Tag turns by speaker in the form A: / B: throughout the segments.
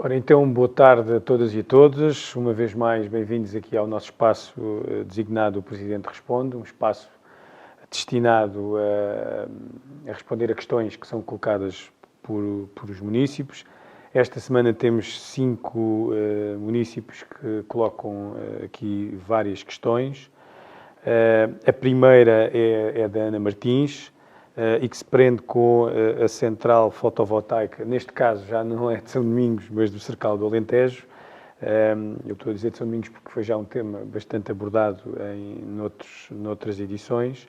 A: Ora, então, boa tarde a todas e a todos. Uma vez mais, bem-vindos aqui ao nosso espaço designado O Presidente Responde, um espaço destinado a responder a questões que são colocadas por os munícipes. Esta semana temos 5 munícipes que colocam aqui várias questões. A primeira é da Ana Martins, e que se prende com a central fotovoltaica, neste caso já não é de São Domingos, mas do Cercal do Alentejo. Eu estou a dizer de São Domingos porque foi já um tema bastante abordado noutras edições.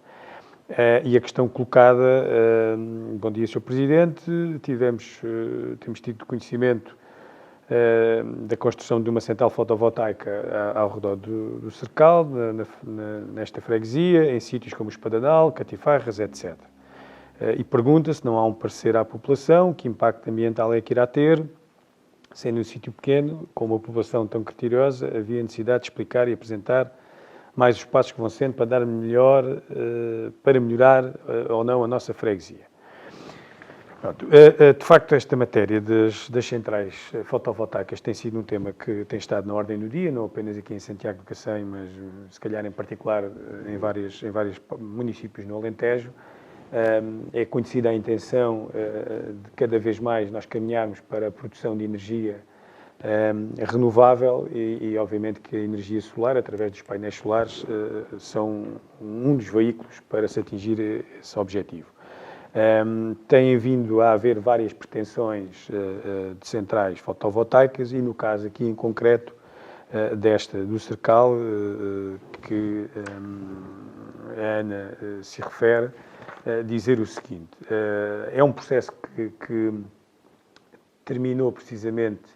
A: E a questão colocada, bom dia, Sr. Presidente, temos tido conhecimento da construção de uma central fotovoltaica ao redor do Cercal, nesta freguesia, em sítios como o Espadanal, Catifarras, etc. E pergunta se não há um parecer à população, que impacto ambiental é que irá ter, sendo um sítio pequeno, com uma população tão criteriosa, havia necessidade de explicar e apresentar mais os passos que vão sendo para melhorar ou não a nossa freguesia. Pronto. De facto, esta matéria das centrais fotovoltaicas tem sido um tema que tem estado na ordem do dia, não apenas aqui em Santiago do Cacém, mas se calhar em particular em vários municípios no Alentejo. É conhecida a intenção de cada vez mais nós caminharmos para a produção de energia renovável e obviamente que a energia solar, através dos painéis solares, são um dos veículos para se atingir esse objetivo. Tem vindo a haver várias pretensões de centrais fotovoltaicas e no caso aqui em concreto desta do Cercal, que a Ana se refere, dizer o seguinte: é um processo que terminou precisamente,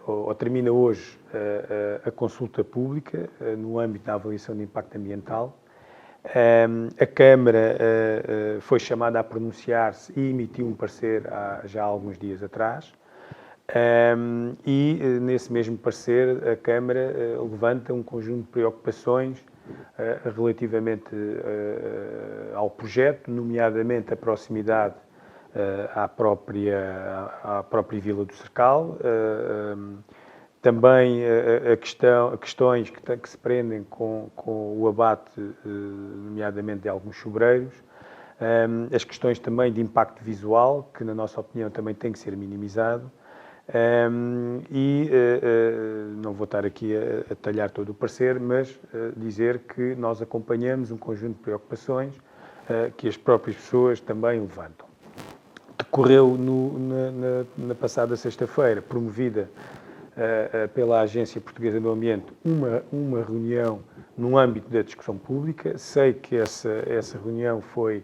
A: ou termina hoje, a consulta pública no âmbito da avaliação de impacto ambiental. A Câmara foi chamada a pronunciar-se e emitiu um parecer já há alguns dias atrás. E nesse mesmo parecer a Câmara levanta um conjunto de preocupações relativamente ao projeto, nomeadamente a proximidade à própria Vila do Cercal, também questões que se prendem com o abate, nomeadamente de alguns sobreiros, as questões também de impacto visual, que na nossa opinião também tem que ser minimizado. Não vou estar aqui a detalhar todo o parecer, mas dizer que nós acompanhamos um conjunto de preocupações que as próprias pessoas também levantam. Decorreu na passada sexta-feira, promovida pela Agência Portuguesa do Ambiente, uma reunião no âmbito da discussão pública. Sei que essa reunião foi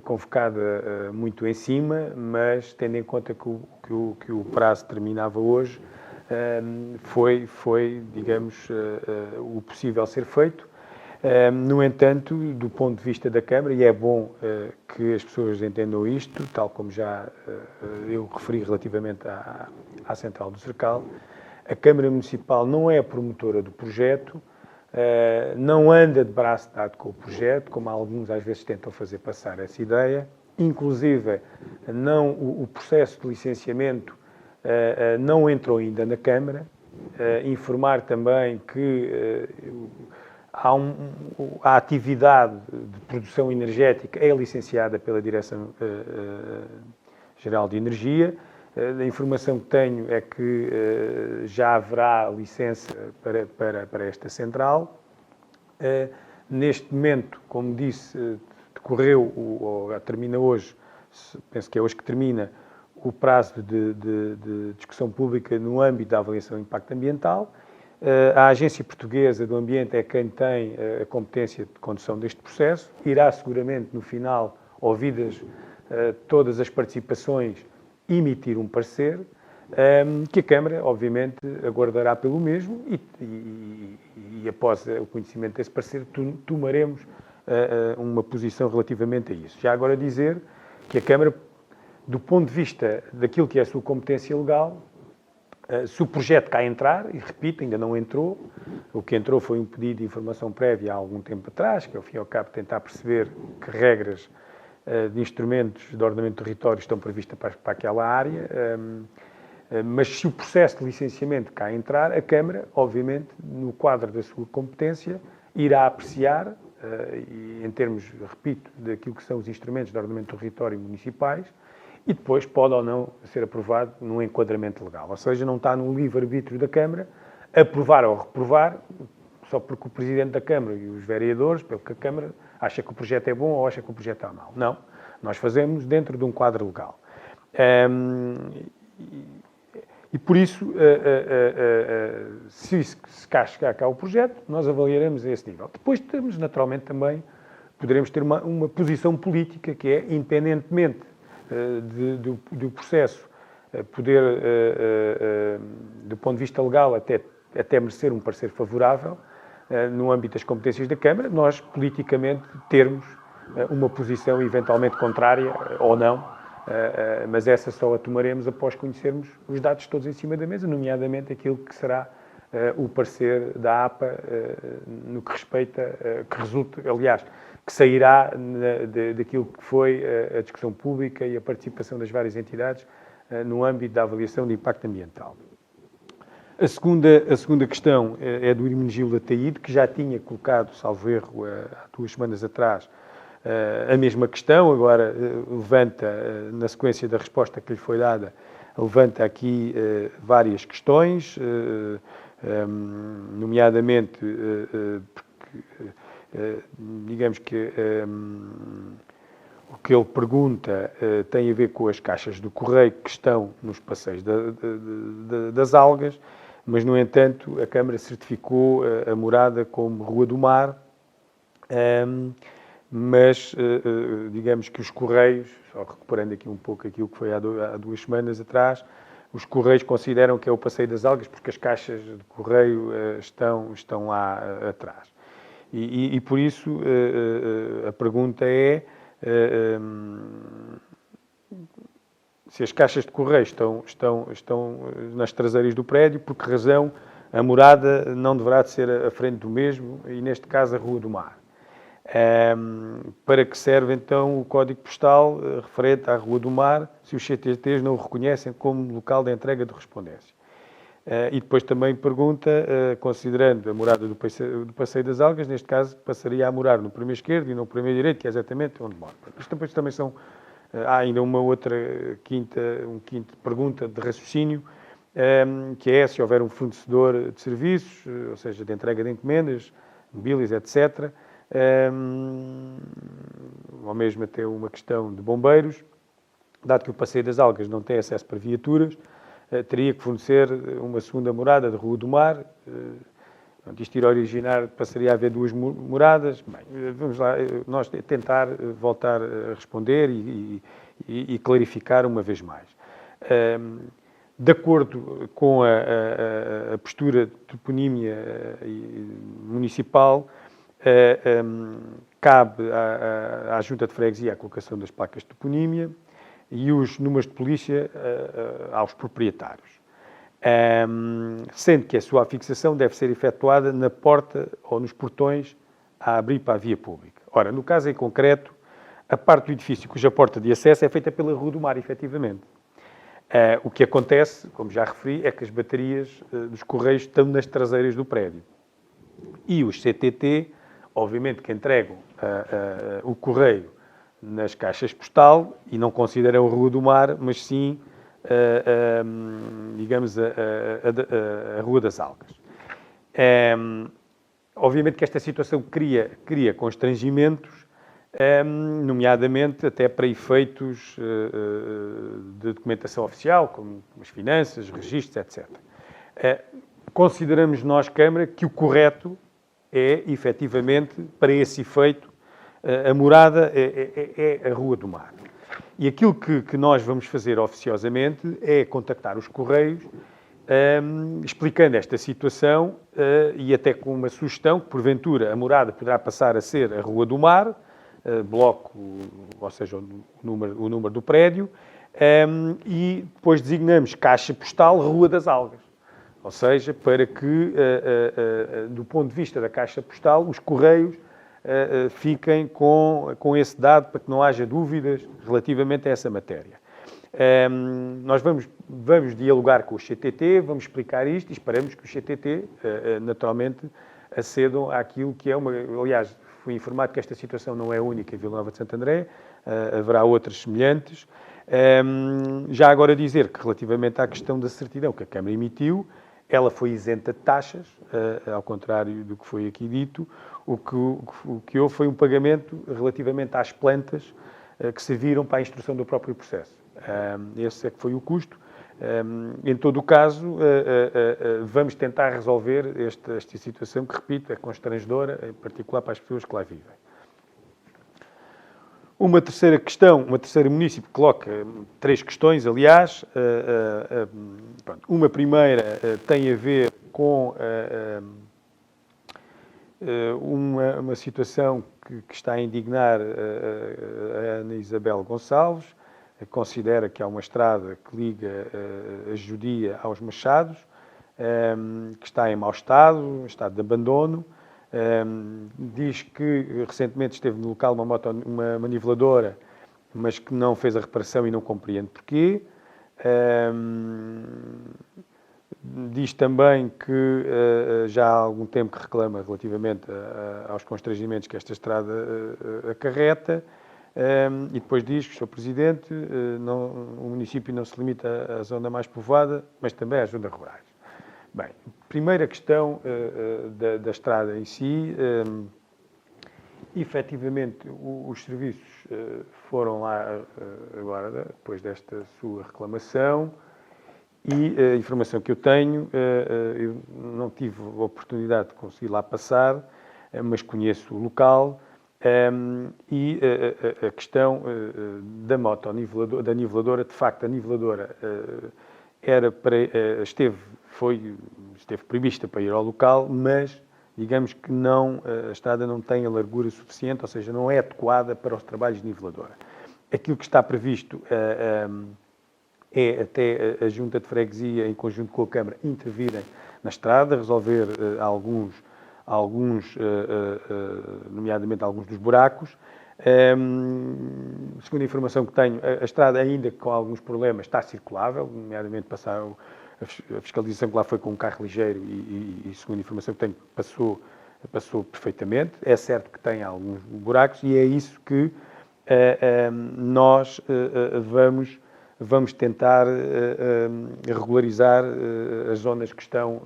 A: convocada muito em cima, mas tendo em conta que o prazo terminava hoje, foi, digamos, o possível ser feito. No entanto, do ponto de vista da Câmara, e é bom que as pessoas entendam isto, tal como já eu referi relativamente à Central do Cercal, a Câmara Municipal não é a promotora do projeto, não anda de braço dado com o projeto, como alguns às vezes tentam fazer passar essa ideia. Inclusive, o processo de licenciamento não entrou ainda na Câmara. Informar também que a atividade de produção energética é licenciada pela Direção Geral de Energia. A informação que tenho é que já haverá licença para esta central. Neste momento, como disse, decorreu, ou termina hoje, penso que é hoje que termina, o prazo de discussão pública no âmbito da avaliação de impacto ambiental. A Agência Portuguesa do Ambiente é quem tem a competência de condução deste processo. Irá seguramente, no final, ouvidas todas as participações, emitir um parecer, que a Câmara, obviamente, aguardará pelo mesmo e após o conhecimento desse parecer, tomaremos uma posição relativamente a isso. Já agora dizer que a Câmara, do ponto de vista daquilo que é a sua competência legal, se o projeto cá entrar, e repito, ainda não entrou, o que entrou foi um pedido de informação prévia há algum tempo atrás, que ao fim e ao cabo tentar perceber que regras de instrumentos de ordenamento do território estão previstas para aquela área, mas se o processo de licenciamento cá entrar, a Câmara, obviamente, no quadro da sua competência, irá apreciar, em termos, repito, daquilo que são os instrumentos de ordenamento do território municipais, e depois pode ou não ser aprovado num enquadramento legal. Ou seja, não está no livre-arbítrio da Câmara aprovar ou reprovar, só porque o Presidente da Câmara e os vereadores, pelo que a Câmara acha que o projeto é bom ou acha que o projeto é mau. Não. Nós fazemos dentro de um quadro legal. E por isso, se cá chegar cá o projeto, nós avaliaremos a esse nível. Depois temos, naturalmente, também, poderemos ter uma posição política que é, independentemente do processo, poder, do ponto de vista legal, até merecer um parecer favorável, no âmbito das competências da Câmara, nós, politicamente, termos uma posição eventualmente contrária ou não, mas essa só a tomaremos após conhecermos os dados todos em cima da mesa, nomeadamente aquilo que será o parecer da APA no que respeita, que resulta, aliás, que sairá daquilo que foi a discussão pública e a participação das várias entidades no âmbito da avaliação de impacto ambiental. A segunda questão é do Hermenegildo Ataíde, que já tinha colocado, salvo erro, há 2 semanas atrás, a mesma questão, agora levanta, na sequência da resposta que lhe foi dada, levanta aqui várias questões, nomeadamente porque, digamos que o que ele pergunta tem a ver com as caixas do correio que estão nos passeios das algas, mas, no entanto, a Câmara certificou a morada como Rua do Mar, mas digamos que os Correios, só recuperando aqui um pouco aquilo que foi há 2 semanas atrás, os Correios consideram que é o Passeio das Algas porque as caixas de correio estão lá atrás. E por isso a pergunta é se as caixas de correio estão nas traseiras do prédio, por que razão a morada não deverá de ser à frente do mesmo, e neste caso a Rua do Mar. Para que serve então o código postal referente à Rua do Mar, se os CTTs não o reconhecem como local de entrega de respondência? E depois também pergunta, considerando a morada do Passeio das Algas, neste caso passaria a morar no primeiro esquerdo e no primeiro direito, que é exatamente onde mora. Isto depois também são, há ainda uma outra quinta pergunta de raciocínio, que é se houver um fornecedor de serviços, ou seja, de entrega de encomendas, mobílias, etc., ou mesmo até uma questão de bombeiros, dado que o Passeio das Algas não tem acesso para viaturas, teria que fornecer uma segunda morada de Rua do Mar. Isto irá originar, passaria a haver 2 moradas. Bem, vamos lá, nós tentar voltar a responder e clarificar uma vez mais. De acordo com a postura de toponímia municipal, cabe à Junta de Freguesia a colocação das placas de toponímia e os números de polícia aos proprietários. Sendo que a sua fixação deve ser efetuada na porta ou nos portões a abrir para a via pública. Ora, no caso em concreto, a parte do edifício cuja porta de acesso é feita pela Rua do Mar, efetivamente. O que acontece, como já referi, é que as baterias dos correios estão nas traseiras do prédio. E os CTT, obviamente, que entregam o correio nas caixas postal e não consideram a Rua do Mar, mas sim, digamos, a Rua das Algas. Obviamente que esta situação cria constrangimentos, nomeadamente até para efeitos de documentação oficial, como as finanças, registros, etc. Consideramos nós, Câmara, que o correto é, efetivamente, para esse efeito, a morada é a Rua do Mar. E aquilo que nós vamos fazer oficiosamente é contactar os Correios, explicando esta situação e até com uma sugestão que, porventura, a morada poderá passar a ser a Rua do Mar, bloco, ou seja, o número do prédio, e depois designamos caixa postal Rua das Algas. Ou seja, para que, do ponto de vista da caixa postal, os Correios fiquem com esse dado para que não haja dúvidas relativamente a essa matéria. Nós vamos dialogar com o CTT, vamos explicar isto e esperamos que o CTT, naturalmente, acedam àquilo que é uma... Aliás, fui informado que esta situação não é única em Vila Nova de Santo André, haverá outras semelhantes. Já agora dizer que, relativamente à questão da certidão que a Câmara emitiu, ela foi isenta de taxas, ao contrário do que foi aqui dito. O que houve foi um pagamento relativamente às plantas que serviram para a instrução do próprio processo. Esse é que foi o custo. Em todo o caso, vamos tentar resolver esta situação que, repito, é constrangedora, em particular para as pessoas que lá vivem. Uma terceira questão, uma terceira município coloca três questões, aliás. Uma primeira tem a ver com uma situação que está a indignar a Ana Isabel Gonçalves. Considera que há uma estrada que liga a Judia aos Machados, que está em mau estado de abandono. Diz que recentemente esteve no local uma maniveladora, mas que não fez a reparação e não compreende porquê. Diz também que já há algum tempo que reclama relativamente aos constrangimentos que esta estrada acarreta. E depois diz que, Sr. Presidente, o município não se limita à zona mais povoada, mas também às zonas rurais. Bem, primeira questão da estrada em si. Efetivamente, os serviços foram lá agora, depois desta sua reclamação, e a informação que eu tenho, eu não tive a oportunidade de conseguir lá passar, mas conheço o local. E a questão da da niveladora, de facto, a niveladora esteve prevista para ir ao local, mas digamos que a estrada não tem a largura suficiente, ou seja, não é adequada para os trabalhos de niveladora. Aquilo que está previsto é até a Junta de Freguesia, em conjunto com a Câmara, intervirem na estrada, resolver nomeadamente alguns dos buracos. Segundo a informação que tenho, a estrada, ainda com alguns problemas, está circulável, nomeadamente a fiscalização que lá foi com um carro ligeiro e segundo a informação que tenho, passou perfeitamente. É certo que tem alguns buracos e é isso que nós vamos tentar regularizar as zonas que estão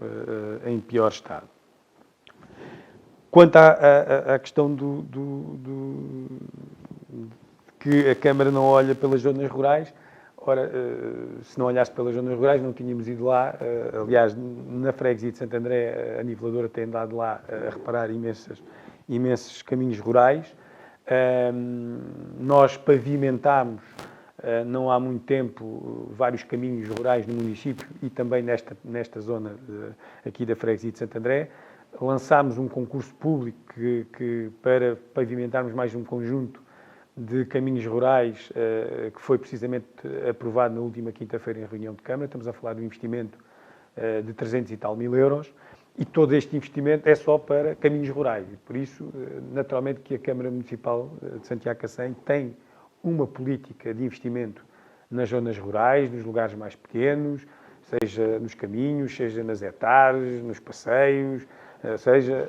A: em pior estado. Quanto à questão que a Câmara não olha pelas zonas rurais, ora, se não olhasse pelas zonas rurais não tínhamos ido lá. Aliás, na freguesia de Santo André, a niveladora tem andado lá a reparar imensos caminhos rurais. Nós pavimentámos, não há muito tempo, vários caminhos rurais no município e também nesta zona aqui da freguesia de Santo André. Lançámos um concurso público para pavimentarmos mais um conjunto de caminhos rurais que foi precisamente aprovado na última quinta-feira em reunião de Câmara. Estamos a falar de um investimento de 300 e tal mil euros e todo este investimento é só para caminhos rurais. E por isso, naturalmente, que a Câmara Municipal de Santiago Cacém tem uma política de investimento nas zonas rurais, nos lugares mais pequenos, seja nos caminhos, seja nas hectares, nos passeios, seja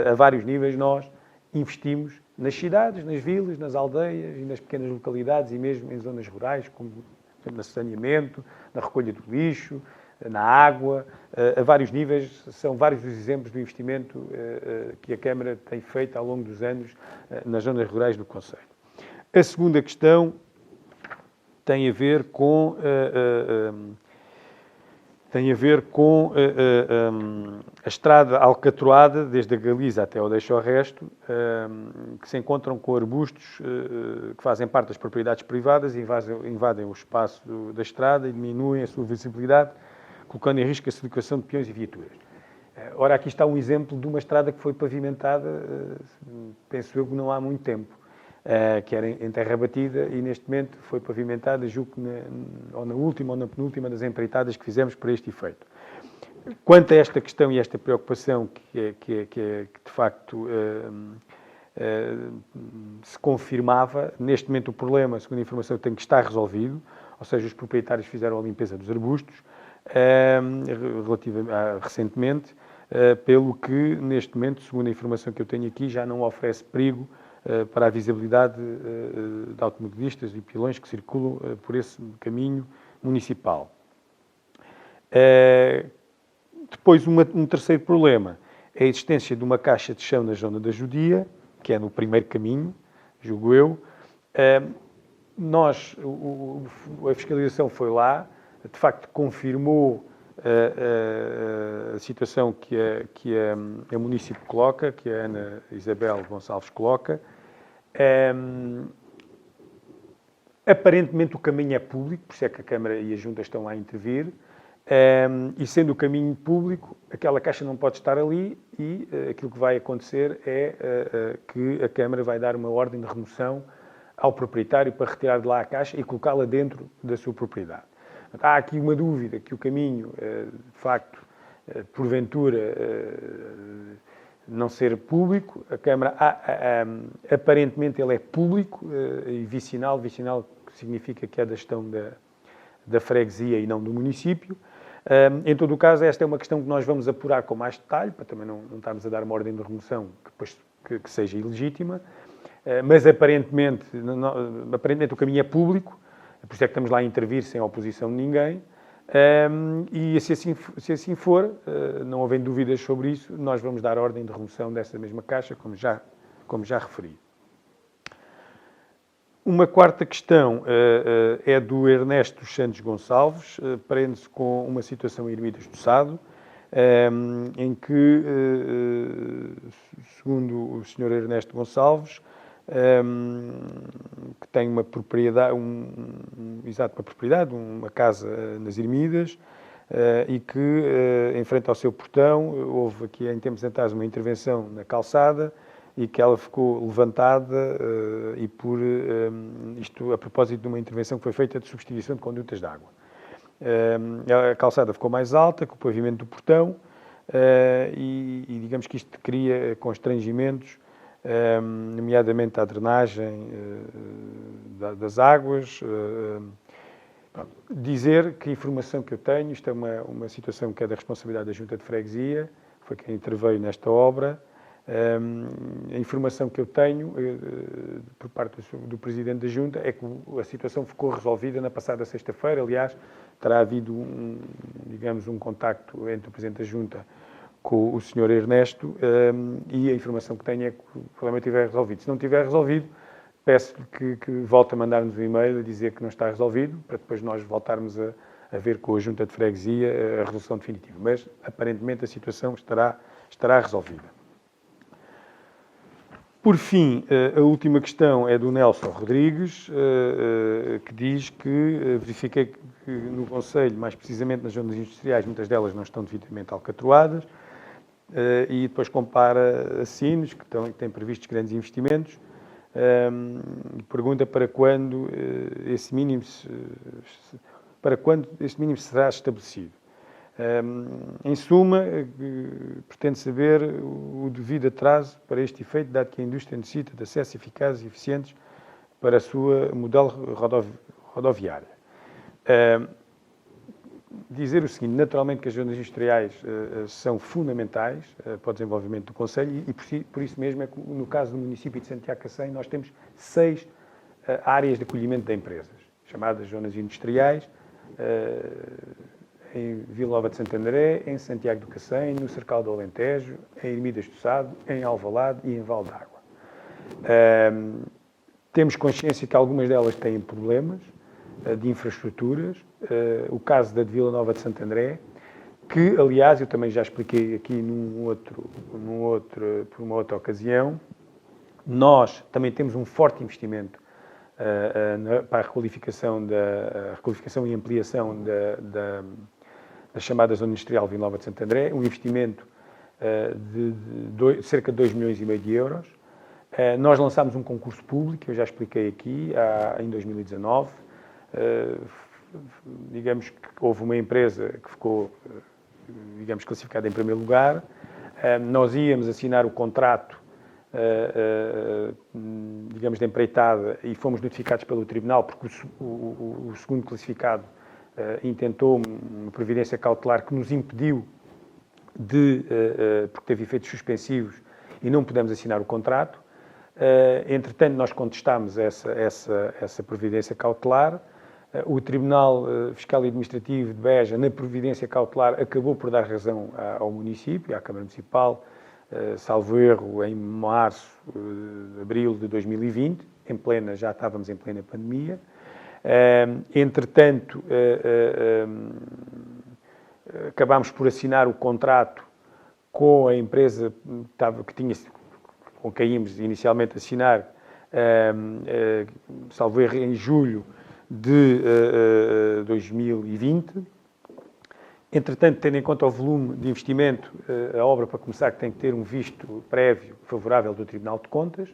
A: a vários níveis nós investimos nas cidades, nas vilas, nas aldeias e nas pequenas localidades e mesmo em zonas rurais, como no saneamento, na recolha do lixo, na água, a vários níveis. São vários os exemplos do investimento que a Câmara tem feito ao longo dos anos nas zonas rurais do concelho. A segunda questão tem a ver com a estrada alcatroada, desde a Galiza até ao Deixa o Resto, que se encontram com arbustos que fazem parte das propriedades privadas e invadem o espaço da estrada e diminuem a sua visibilidade, colocando em risco a circulação de peões e viaturas. Ora, aqui está um exemplo de uma estrada que foi pavimentada, penso eu que não há muito tempo, que era em terra batida e neste momento foi pavimentada, julgo que ou na última ou na penúltima das empreitadas que fizemos para este efeito. Quanto a esta questão e esta preocupação que de facto se confirmava, neste momento o problema, segundo a informação que tenho, que está resolvido, ou seja, os proprietários fizeram a limpeza dos arbustos recentemente, pelo que neste momento, segundo a informação que eu tenho aqui, já não oferece perigo para a visibilidade de automobilistas e pilões que circulam por esse caminho municipal. Depois, um terceiro problema é a existência de uma caixa de chão na zona da Judia, que é no primeiro caminho, julgo eu. A fiscalização foi lá, de facto confirmou a situação que a município coloca, que a Ana Isabel Gonçalves coloca. Aparentemente o caminho é público, por isso é que a Câmara e a Junta estão lá a intervir, e sendo o caminho público, aquela caixa não pode estar ali e aquilo que vai acontecer é que a Câmara vai dar uma ordem de remoção ao proprietário para retirar de lá a caixa e colocá-la dentro da sua propriedade. Há aqui uma dúvida que o caminho, de facto, porventura, não ser público. A Câmara, aparentemente, ele é público e vicinal. Vicinal significa que é da gestão da freguesia e não do município. Em todo o caso, esta é uma questão que nós vamos apurar com mais detalhe, para também não estarmos a dar uma ordem de remoção que seja ilegítima. Mas, aparentemente, o caminho é público, por isso é que estamos lá a intervir sem oposição de ninguém. E se assim for, não havendo dúvidas sobre isso, nós vamos dar ordem de remoção dessa mesma caixa, como já referi. Uma quarta questão é do Ernesto Santos Gonçalves, prende-se com uma situação em Ermidas do Sado, em que, segundo o Sr. Ernesto Gonçalves, que tem uma propriedade, uma casa nas Ermidas, e que, em frente ao seu portão, houve aqui em tempos atrás uma intervenção na calçada e que ela ficou levantada e por isto a propósito de uma intervenção que foi feita de substituição de condutas de água. A calçada ficou mais alta que o pavimento do portão e digamos que isto cria constrangimentos, nomeadamente à drenagem das águas. Dizer que a informação que eu tenho, isto é uma situação que é da responsabilidade da Junta de Freguesia, foi quem interveio nesta obra. A informação que eu tenho por parte do Presidente da Junta é que a situação ficou resolvida na passada sexta-feira. Aliás, terá havido um contacto entre o Presidente da Junta com o Sr. Ernesto e a informação que tenho é que o problema estiver resolvido. Se não estiver resolvido, peço-lhe que volte a mandar-nos um e-mail a dizer que não está resolvido, para depois nós voltarmos a ver com a Junta de Freguesia a resolução definitiva. Mas, aparentemente, a situação estará resolvida. Por fim, a última questão é do Nelson Rodrigues, que diz que verifiquei que no Concelho, mais precisamente nas zonas industriais, muitas delas não estão devidamente alcatroadas, e depois compara a Sines, que têm previstos grandes investimentos, pergunta para quando esse mínimo será estabelecido. Em suma, pretende saber o devido atraso para este efeito, dado que a indústria necessita de acessos eficazes e eficientes para a sua modelo rodoviária. dizer o seguinte, naturalmente que as zonas industriais são fundamentais para o desenvolvimento do concelho e por isso mesmo é que no caso do município de Santiago Cacém nós temos 6 áreas de acolhimento de empresas, chamadas zonas industriais, em Vila Nova de Santo André, em Santiago do Cacém, no Cercal do Alentejo, em Ermidas do Sado, em Alvalade e em Val d'Água. Temos consciência que algumas delas têm problemas de infraestruturas, o caso da de Vila Nova de Santo André, que, aliás, eu também já expliquei aqui por uma outra ocasião, nós também temos um forte investimento para a requalificação e ampliação da chamada Zona Industrial Vila Nova de Santo André, um investimento de cerca de 2,5 milhões de euros. Nós lançámos um concurso público, eu já expliquei aqui, em 2019. Digamos que houve uma empresa que ficou, digamos, classificada em primeiro lugar. Nós íamos assinar o contrato, digamos, de empreitada e fomos notificados pelo Tribunal porque o segundo classificado intentou uma providência cautelar que nos impediu porque teve efeitos suspensivos e não pudemos assinar o contrato. Entretanto, nós contestámos essa providência cautelar. O Tribunal Fiscal e Administrativo de Beja, na providência cautelar, acabou por dar razão ao município, à Câmara Municipal, salvo erro, em março, abril de 2020, já estávamos em plena pandemia. Entretanto, acabámos por assinar o contrato com a empresa com quem íamos inicialmente assinar, salvo erro, em julho de 2020. Entretanto, tendo em conta o volume de investimento, a obra, para começar, tem que ter um visto prévio favorável do Tribunal de Contas,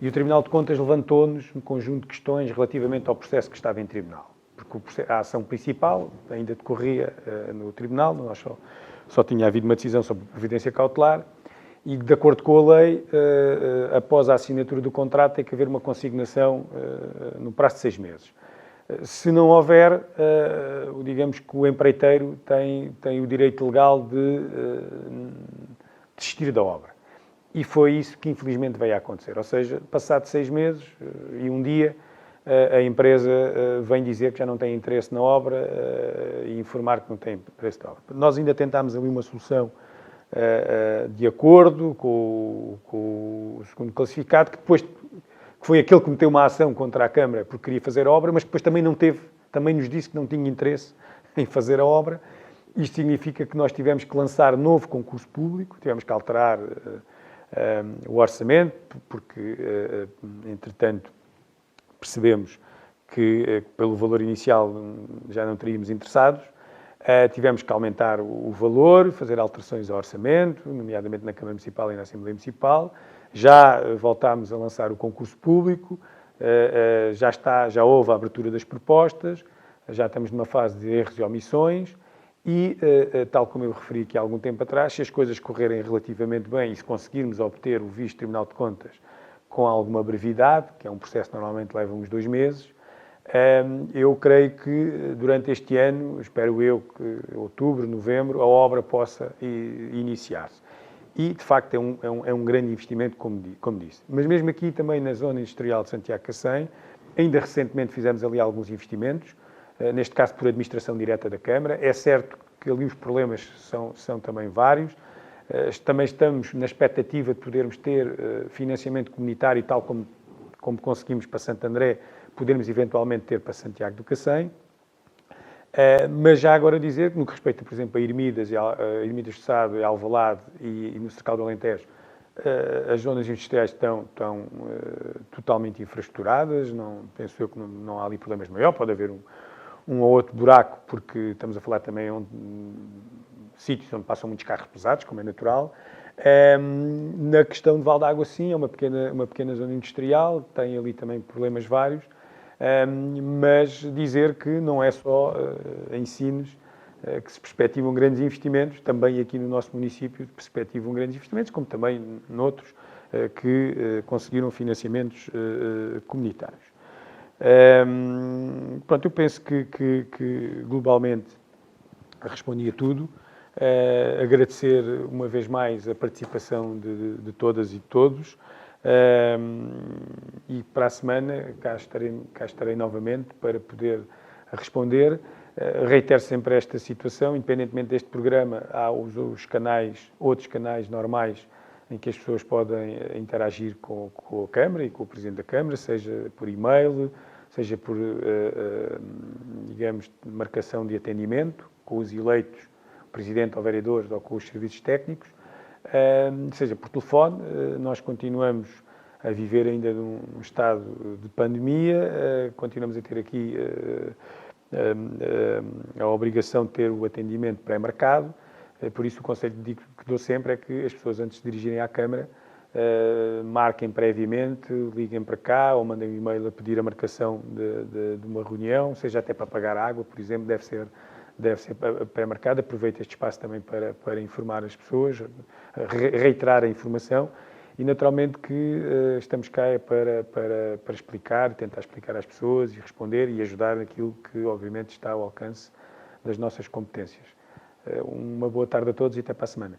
A: e o Tribunal de Contas levantou-nos um conjunto de questões relativamente ao processo que estava em tribunal. Porque a ação principal ainda decorria no Tribunal, nós só tinha havido uma decisão sobre providência cautelar, e, de acordo com a lei, após a assinatura do contrato, tem que haver uma consignação no prazo de 6 meses. Se não houver, digamos que o empreiteiro tem o direito legal de desistir da obra. E foi isso que, infelizmente, veio a acontecer. Ou seja, passado 6 meses e um dia, a empresa vem dizer que já não tem interesse na obra e informar que não tem interesse na obra. Nós ainda tentámos ali uma solução de acordo com o segundo classificado, que depois foi aquele que meteu uma ação contra a Câmara porque queria fazer a obra, mas depois também também nos disse que não tinha interesse em fazer a obra. Isto significa que nós tivemos que lançar novo concurso público, tivemos que alterar o orçamento, porque, entretanto, percebemos que pelo valor inicial já não teríamos interessados. Tivemos que aumentar o valor, fazer alterações ao orçamento, nomeadamente na Câmara Municipal e na Assembleia Municipal. Já voltámos a lançar o concurso público, já houve a abertura das propostas, já estamos numa fase de erros e omissões e, tal como eu referi aqui há algum tempo atrás, se as coisas correrem relativamente bem e se conseguirmos obter o visto do Tribunal de Contas com alguma brevidade, que é um processo que normalmente leva uns 2 meses, eu creio que durante este ano, espero eu que outubro, novembro, a obra possa iniciar-se. E, de facto, é um grande investimento, como disse. Mas mesmo aqui também na zona industrial de Santiago Cacém, ainda recentemente fizemos ali alguns investimentos, neste caso por administração direta da Câmara. É certo que ali os problemas são também vários. Também estamos na expectativa de podermos ter financiamento comunitário, tal como conseguimos para Santo André, podermos eventualmente ter para Santiago do Cacém. Mas já agora dizer que, no que respeita, por exemplo, a Ermidas do Sado, a Alvalade e no Cercal do Alentejo, as zonas industriais estão totalmente infraestruturadas, penso eu que não há ali problemas maiores, pode haver um ou outro buraco, porque estamos a falar também sítios onde passam muitos carros pesados, como é natural. Na questão de Val d'Água, sim, é uma pequena zona industrial, tem ali também problemas vários, mas dizer que não é só em Sines que se perspectivam grandes investimentos, também aqui no nosso município perspectivam grandes investimentos, como também noutros que conseguiram financiamentos comunitários. Pronto, eu penso que globalmente respondi a tudo. Agradecer uma vez mais a participação de todas e de todos. E para a semana cá estarei novamente para poder responder. Reitero sempre esta situação, independentemente deste programa, há os canais, outros canais normais em que as pessoas podem interagir com a Câmara e com o Presidente da Câmara, seja por e-mail, seja por, digamos, marcação de atendimento com os eleitos, o Presidente ou vereadores ou com os serviços técnicos, seja por telefone. Nós continuamos a viver ainda num estado de pandemia, continuamos a ter aqui a obrigação de ter o atendimento pré-marcado. Por isso o conselho que dou sempre é que as pessoas, antes de dirigirem à Câmara, marquem previamente, liguem para cá ou mandem um e-mail a pedir a marcação de uma reunião, seja até para pagar água, por exemplo, deve ser pré-marcada. Aproveito este espaço também para informar as pessoas, reiterar a informação e, naturalmente, que estamos cá para explicar, tentar explicar às pessoas e responder e ajudar naquilo que, obviamente, está ao alcance das nossas competências. Uma boa tarde a todos e até para a semana.